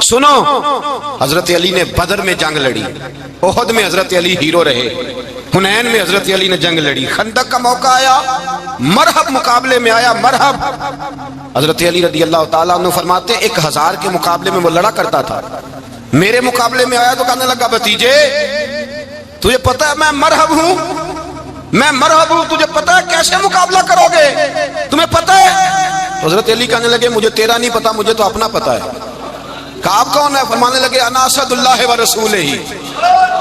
سنو، حضرت علی نے بدر میں جنگ لڑی، احد میں حضرت علی ہیرو رہے، حنین میں حضرت علی نے جنگ لڑی، خندق کا موقع آیا، مرحب مقابلے میں آیا، مرحب۔ حضرت علی رضی اللہ تعالیٰ عنہ فرماتے 1000 کے مقابلے میں وہ لڑا کرتا تھا، میرے مقابلے میں آیا تو کہنے لگا بھتیجے تجھے پتا ہے میں مرحب ہوں، میں مرحب ہوں، تجھے پتا ہے کیسے مقابلہ کرو گے، تمہیں پتا ہے؟ حضرت علی کہنے لگے مجھے تیرا نہیں پتا، مجھے تو اپنا پتا ہے۔ کہا آپ کون ہے؟ فرمانے لگے انا اسد اللہ و رسولہ،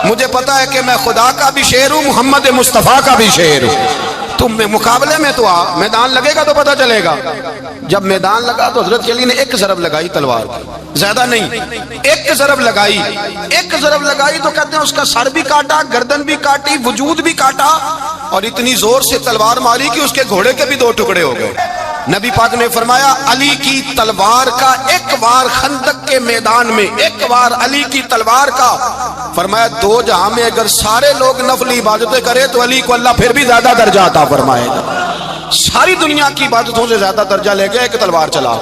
مجھے پتا ہے کہ میں خدا کا بھی شیر ہوں، محمد مصطفیٰ کا بھی شیر ہوں۔ تم مقابلے میں تو آ، میدان لگے گا تو پتہ چلے گا۔ جب میدان لگا تو حضرت علی نے ایک ضرب لگائی تلوار کی، زیادہ نہیں، ایک ضرب لگائی، ایک ضرب لگائی تو کہتے ہیں اس کا سر بھی کاٹا، گردن بھی کاٹی، وجود بھی کاٹا، اور اتنی زور سے تلوار ماری کہ اس کے گھوڑے کے بھی 2 ٹکڑے ہو گئے۔ نبی پاک نے فرمایا علی کی تلوار کا ایک وار خندق کے میدان میں، ایک وار علی کی تلوار کا، فرمایا 2 جہاں میں اگر سارے لوگ نفلی عبادتیں کرے تو علی کو اللہ پھر بھی زیادہ درجہ عطا فرمائے گا۔ ساری دنیا کی عبادتوں سے زیادہ درجہ لے گیا، ایک تلوار چلا۔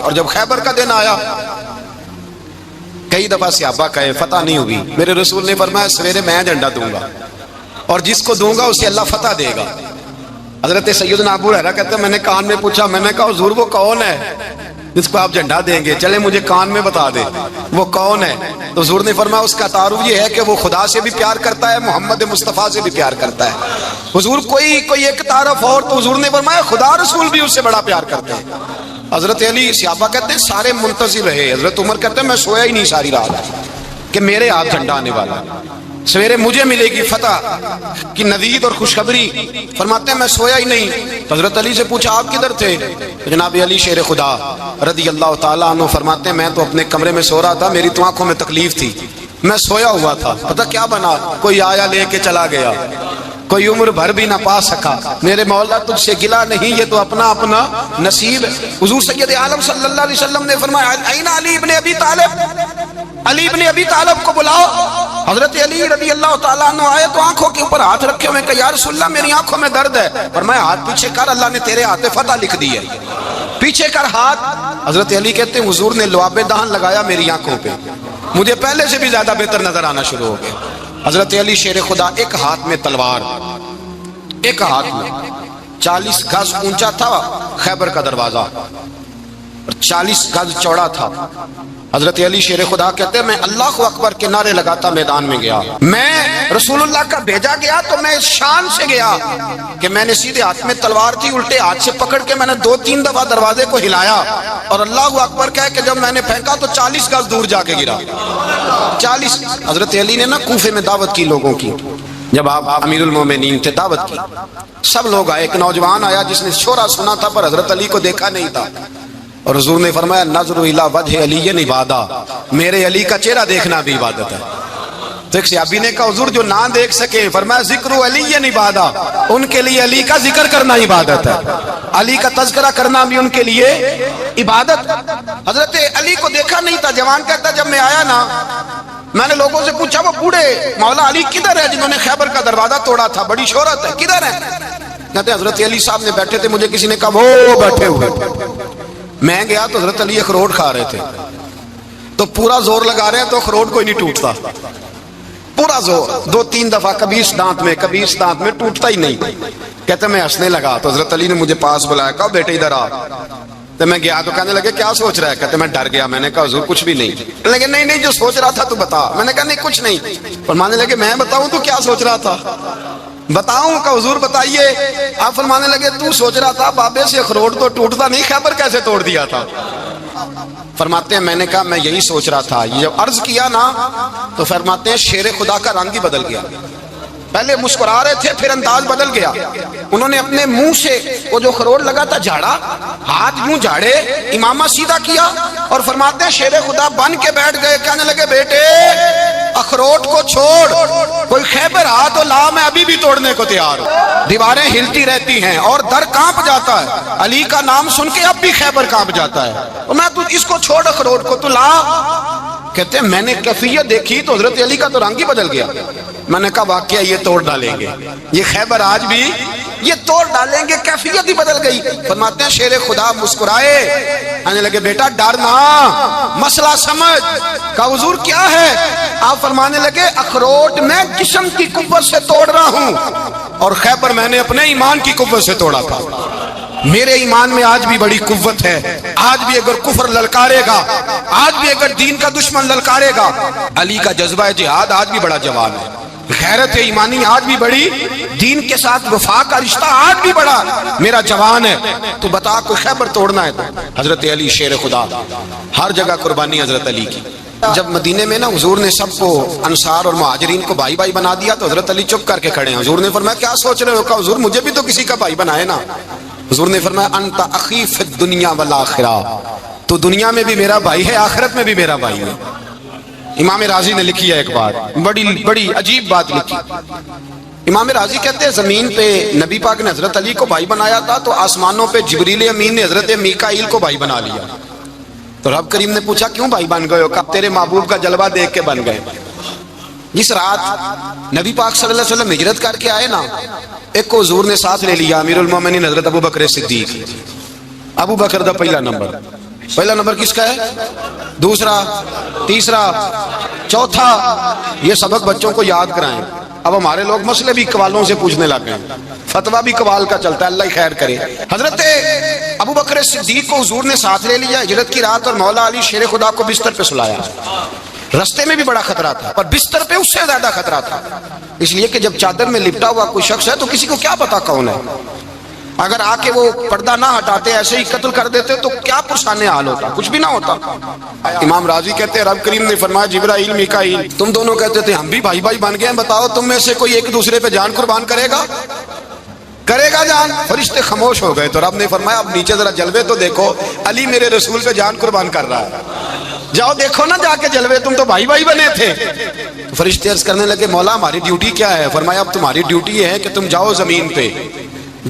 اور جب خیبر کا دن آیا، کئی دفعہ صحابہ کہے فتح نہیں ہوئی، میرے رسول نے فرمایا سویرے میں جھنڈا دوں گا اور جس کو دوں گا اسے اللہ فتح دے گا۔ حضرت سیدنا ابو ہریرہ کہتے ہیں میں نے کان میں پوچھا، میں نے کہا حضور وہ کون ہے جس کو آپ جھنڈا دیں گے؟ چلے مجھے کان میں بتا دے وہ کون ہے۔ تو حضور نے فرمایا اس کا تعارف یہ ہے کہ وہ خدا سے بھی پیار کرتا ہے، محمد مصطفیٰ سے بھی پیار کرتا ہے۔ حضور کوئی ایک تعارف اور، تو حضور نے فرمایا خدا رسول بھی اس سے بڑا پیار کرتے ہیں۔ حضرت علی، صحابہ کہتے ہیں سارے منتظر رہے، حضرت عمر کہتے ہیں میں سویا ہی نہیں ساری رات کہ میرے ہاتھ جھنڈا آنے والا، سویرے مجھے ملے گی فتح کی نوید اور خوشخبری۔ فرماتے ہیں میں سویا ہی نہیں۔ حضرت علی سے پوچھا آپ کدھر تھے؟ جناب علی شیر خدا رضی اللہ تعالیٰ عنہ فرماتے ہیں میں تو اپنے کمرے میں سو رہا تھا، میری تو آنکھوں میں تکلیف تھی، میں سویا ہوا تھا، پتہ کیا بنا، کوئی آیا لے کے چلا گیا، کوئی عمر بھر بھی نہ پا سکا، میرے مولا تجھ سے گلا نہیں، یہ تو اپنا اپنا نصیب۔ حضور سید عالم صلی اللہ علیہ وسلم نے فرمایا این علی ابن ابی طالب، علی ابن ابی طالب کو بلاؤ۔ حضرت علی رضی اللہ تعالیٰ عنہ آئے تو آنکھوں کے اوپر ہاتھ رکھے ہوئے کہ یا رسول اللہ میری آنکھوں میں درد ہے۔ فرمایا ہاتھ پیچھے کر، اللہ نے تیرے ہاتھ فتح لکھ دی ہے، پیچھے کر ہاتھ۔ حضرت علی کہتے ہیں حضور نے لعاب دہن لگایا میری آنکھوں پہ، مجھے پہلے سے بھی زیادہ بہتر نظر آنا شروع ہو گیا۔ حضرت علی شیر خدا ایک ہاتھ میں تلوار، ایک ہاتھ میں 40 گز اونچا تھا خیبر کا دروازہ اور 40 گز چوڑا تھا۔ حضرت علی شیر خدا کہتے ہیں میں اللہ اکبر کے نعرے لگاتا میدان میں گیا، میں رسول اللہ کا بھیجا گیا تو میں اس شان سے گیا کہ میں نے سیدھے ہاتھ میں تلوار تھی، الٹے ہاتھ سے پکڑ کے میں نے 2-3 دفعہ دروازے کو ہلایا اور اللہ اکبر کہہ کہ جب میں نے پھینکا تو 40 گز دور جا کے گرا۔ 40۔ حضرت علی نے نا کوفے میں دعوت کی لوگوں کی، جب آپ امیر المومنین تھے دعوت کی، سب لوگ آئے، ایک نوجوان آیا جس نے شورا سنا تھا پر حضرت علی کو دیکھا نہیں تھا، اور حضور نے فرمایا نظر الی وجہ علی عبادہ، میرے علی کا چہرہ دیکھنا بھی عبادت ہے۔ تو ایک صحابی نے کہا حضور جو نہ دیکھ سکے، فرمایا ذکر علی عبادہ، ان کے لیے علی کا ذکر کرنا عبادت ہے، علی کا تذکرہ کرنا بھی ان کے لیے عبادت۔ حضرت علی کو دیکھا نہیں تھا، جوان کہتا جب میں آیا نا میں نے لوگوں سے پوچھا وہ بوڑھے مولا علی کدھر ہے جنہوں نے خیبر کا دروازہ توڑا تھا، بڑی شہرت ہے، کدھر ہے؟ کہتے حضرت علی صاحب نے بیٹھے تھے، مجھے کسی نے کہا وہ بیٹھے ہوئے۔ میں گیا تو حضرت علی اخروٹ کھا رہے تھے، تو پورا زور لگا رہے ہیں تو اخروٹ کوئی نہیں ٹوٹتا، پورا زور 2-3 دفعہ کبھی اس دانت میں کبھی اس دانت میں، ٹوٹتا ہی نہیں۔ کہتے میں ہنسنے لگا تو حضرت علی نے مجھے پاس بلایا، کہا بیٹے ادھر آ۔ تو میں گیا تو کہنے لگے کیا سوچ رہا ہے؟ کہتے میں ڈر گیا، میں نے کہا حضور کچھ بھی نہیں۔ لیکن نہیں جو سوچ رہا تھا تو بتا۔ میں نے کہا نہیں کچھ نہیں۔ فرمانے لگے میں بتاؤں تو کیا سوچ رہا تھا؟ بتاؤں کہ حضور بتائیے۔ آپ فرمانے لگے تو سوچ رہا تھا بابے سے اخروٹ تو ٹوٹتا نہیں، خیبر کیسے توڑ دیا تھا؟ فرماتے ہیں میں نے کہا میں یہی سوچ رہا تھا۔ یہ جب عرض کیا نا تو فرماتے ہیں شیر خدا کا رنگ ہی بدل گیا، پہلے مسکرا رہے تھے پھر انداز بدل گیا۔ انہوں نے اپنے منہ سے وہ جو خروٹ لگا تھا جھاڑا، ہاتھ یوں جھاڑے، امامہ سیدھا کیا اور فرماتے ہیں شیر خدا بن کے بیٹھ گئے، کہنے لگے بیٹے اخروٹ کو چھوڑ، کوئی خیبر آ تو لا، میں ابھی بھی توڑنے کو تیار ہوں۔ دیواریں ہلتی رہتی ہیں اور در کانپ جاتا ہے، علی کا نام سن کے اب بھی خیبر کانپ جاتا ہے، اور میں تو اس کو چھوڑ اخروٹ کو تو لا۔ کہتے ہیں میں نے کیفیت دیکھی تو حضرت علی کا تو رنگ ہی بدل گیا۔ میں نے کہا واقعہ یہ توڑ ڈالیں گے، یہ خیبر آج بھی یہ توڑ ڈالیں گے، کیفیت ہی بدل گئی۔ فرماتے ہیں شیر خدا مسکرائے، کہنے لگے بیٹا ڈرنا، مسئلہ سمجھ۔ کہا حضور کیا ہے؟ آپ فرمانے لگے اخروٹ میں جسم کی قوت سے توڑ رہا ہوں، اور خیبر میں نے اپنے ایمان کی قوت سے توڑا تھا۔ میرے ایمان میں آج بھی بڑی قوت ہے، آج بھی اگر کفر للکارے گا، آج بھی اگر دین کا دشمن للکارے گا، علی کا جذبہ جہاد آج بھی بڑا جوان ہے، غیرت ایمانی آج بھی بڑی، دین کے ساتھ وفا کا رشتہ آج بھی بڑا میرا جوان ہے۔ تو بتا کوئی خیبر توڑنا ہے تو حضرت علی شیر خدا، ہر جگہ قربانی حضرت علی کی۔ جب مدینے میں نا حضور نے سب کو انصار اور مہاجرین کو بھائی بھائی بنا دیا تو حضرت علی چپ کر کے کھڑے ہیں۔ حضور نے فرمایا کیا سوچ رہے ہو؟ کہا حضور مجھے بھی تو کسی کا بھائی بنائے نا۔ حضور نے فرمایا انت اخی فی الدنیا والآخرہ، تو دنیا میں بھی میرا بھائی ہے، آخرت میں بھی میرا بھائی ہے۔ امام راضی نے لکھی ہے ایک بات، بڑی عجیب بات لکھی۔ امام راضی کہتے ہیں زمین پہ نبی پاک نے حضرت علی کو بھائی بنایا تھا تو آسمانوں پہ جبریل امین نے حضرت میکائیل کو بھائی بنا لیا۔ تو رب کریم نے پوچھا کیوں بھائی بن گئے ہو؟ کہا تیرے محبوب کا جلوہ دیکھ کے بن گئے۔ جس رات نبی پاک صلی اللہ علیہ وسلم ہجرت کر کے آئے نا، ایک کو حضور نے ساتھ لے لیا، امیر المومنین حضرت ابو بکر صدیق۔ ابو بکر دا پہلا نمبر کس کا ہے؟ دوسرا، تیسرا، چوتھا، یہ سبق بچوں کو یاد کرائیں۔ اب ہمارے لوگ مسئلے بھی قوالوں سے پوچھنے لگ گئے، فتویٰ بھی قوال کا چلتا ہے، اللہ ہی خیر کرے۔ حضرت ابو بکر صدیق کو حضور نے ساتھ لے لیا ہجرت کی رات، اور مولا علی شیر خدا کو بستر پہ سلایا۔ رستے میں بھی بڑا خطرہ تھا پر بستر پہ اس سے زیادہ خطرہ تھا، اس لیے کہ جب چادر میں لپٹا ہوا کوئی شخص ہے تو کسی کو کیا پتا کون ہے، اگر آ کے وہ پردہ نہ ہٹاتے ایسے ہی قتل کر دیتے تو کیا پرسان حال ہوتا، کچھ بھی نہ ہوتا۔ امام راضی کہتے ہیں رب کریم نے فرمایا جبرائیل میکائیل تم دونوں کہتے تھے ہم بھی بھائی بھائی بن گئے ہیں، بتاؤ تم میں سے کوئی ایک دوسرے پہ جان قربان کرے گا جان؟ فرشتے خاموش ہو گئے تو رب نے فرمایا اب نیچے ذرا جلوے تو دیکھو، علی میرے رسول پہ جان قربان کر رہا ہے، جاؤ دیکھو نا جا کے جلوے، تم تو بھائی بھائی بنے تھے۔ تو فرشتے عرض کرنے لگے مولا ہماری ڈیوٹی کیا ہے؟ فرمایا اب تمہاری ڈیوٹی یہ ہے کہ تم جاؤ زمین پہ،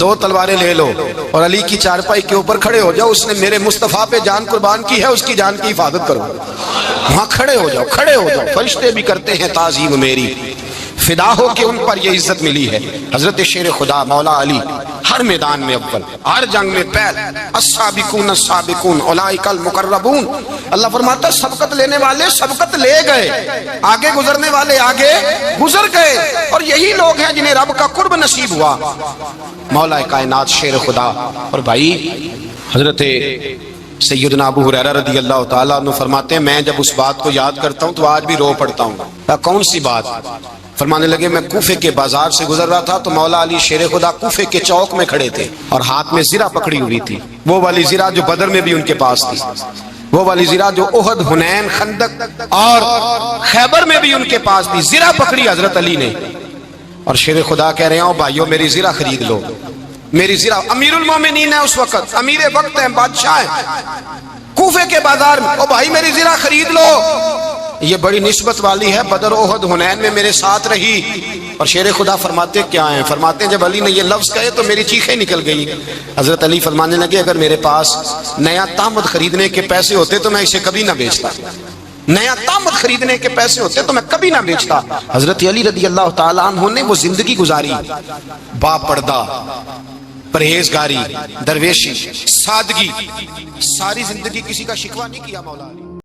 دو تلواریں لے لو اور علی کی چارپائی کے اوپر کھڑے ہو جاؤ، اس نے میرے مصطفیٰ پہ جان قربان کی ہے، اس کی جان کی حفاظت کرو۔ وہاں کھڑے ہو جاؤ۔ فرشتے بھی کرتے ہیں تعظیم میری، فدا ہو کہ ان پر یہ عزت ملی ہے۔ حضرت شیر خدا مولا علی ہر میدان میں اول، ہر جنگ میں پہل، السابقون السابقون اولئک المقربون۔ اللہ فرماتا ہے سبقت لینے والے سبقت لے گئے، آگے گزرنے والے آگے گزر گئے، اور یہی لوگ ہیں جنہیں رب کا قرب نصیب ہوا۔ مولا کائنات شیر خدا۔ اور بھائی حضرت سیدنا ابو ہریرہ رضی اللہ تعالیٰ عنہ فرماتے ہیں میں جب اس بات کو یاد کرتا ہوں تو آج بھی رو پڑتا ہوں۔ کون سی بات؟ فرمانے لگے میں کوفے کے بازار سے گزر رہا تھا تو مولا علی شیر خدا کوفے کے چوک میں کھڑے تھے اور ہاتھ میں زرہ پکڑی ہوئی تھی، وہ والی زرہ جو بدر میں بھی ان کے پاس تھی، وہ والی زرہ جو احد، حنین، خندق اور خیبر میں بھی ان کے پاس تھی۔ زرہ پکڑی حضرت علی نے اور شیر خدا کہہ رہے ہیں بھائیو میری زرہ خرید لو، میری زرہ۔ امیر المومنین ہے اس وقت، امیر وقت ہیں، بادشاہ ہیں کوفے کے بازار میں، او بھائی میری زرہ خرید لو، یہ بڑی نسبت والی ہے، بدر احد حنین میں میرے ساتھ رہی۔ اور شیر خدا فرماتے کیا ہیں؟ فرماتے ہیں جب علی نے یہ لفظ کہے تو میری چیخیں نکل گئی۔ حضرت علی فرمانے لگے اگر میرے پاس نیا تامد خریدنے کے پیسے ہوتے تو میں اسے کبھی نہ بیچتا، نیا تامد خریدنے کے پیسے ہوتے تو میں کبھی نہ بیچتا۔ حضرت علی رضی اللہ تعالیٰ عنہ نے وہ زندگی گزاری، با پردہ، پرہیزگاری، درویشی، سادگی، ساری زندگی کسی کا شکوہ نہیں کیا مولا علی۔